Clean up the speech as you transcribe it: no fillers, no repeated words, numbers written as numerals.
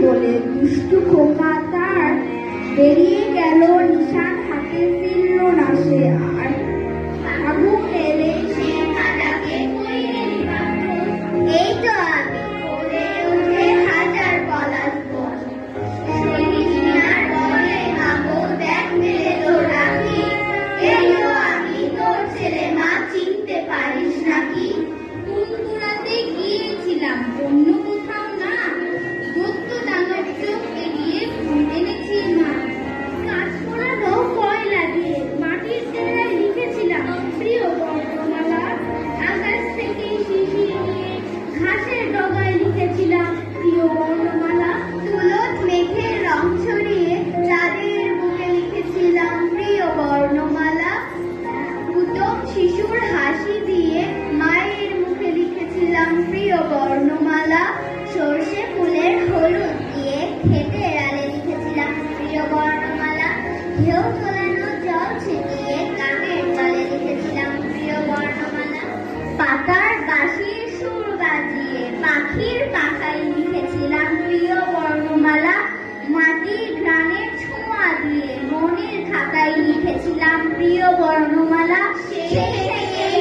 বলে দুষ্টু খোকা তার বেরিয়ে গেল নিশান হাতে ফিরল না সে আর। আগুন এলে সে খাটাকে কইরে নিবান্ধ, এই তো আমি বলে উঠে হাজার পলাশ বন। শনিয়ার বলে মাগো দেখ মেলে তো রাখি, এই তো আমি তোর ছেলে মা, চিনতে পারিস নাকি? কুনকুনাতে গিয়েছিলাম অন্য কোথাও না, দৈত্য দানব চোখ এড়িয়ে ফুল এনেছি মা। কাঠ পোড়ানো কয়লা দিয়ে মাটির দেয়ালে লিখেছিলাম প্রিয় বর্ণমালা। আকাশ থেকে শিশির নিয়ে ঘাসের ডগায় লিখেছিলাম প্রিয় বর্ণমালা। তুলট মেঘের রং ছড়িয়ে চাঁদের বুকে লিখেছিলাম প্রিয় বর্ণমালা। উত্তম শিশুর হাসি দিয়ে মায়ের মুখে লিখেছিলাম প্রিয় বর্ণমালা। সর্ষে ফুলের হলুদ দিয়ে ক্ষেতের আলে লিখেছিলাম প্রিয় বর্ণমালা। ঢেউ তোলানো জল ছিটিয়ে কাকের তলে লিখেছিলাম প্রিয় বর্ণমালা। পাতার বাঁশির সুর বাজিয়ে পাখির পাখায় লিখেছিলাম প্রিয় বর্ণমালা। মাটির ঘ্রাণের ছোঁয়া দিয়ে মনের খাতায় লিখেছিলাম প্রিয় বর্ণমালা। সেই থেকে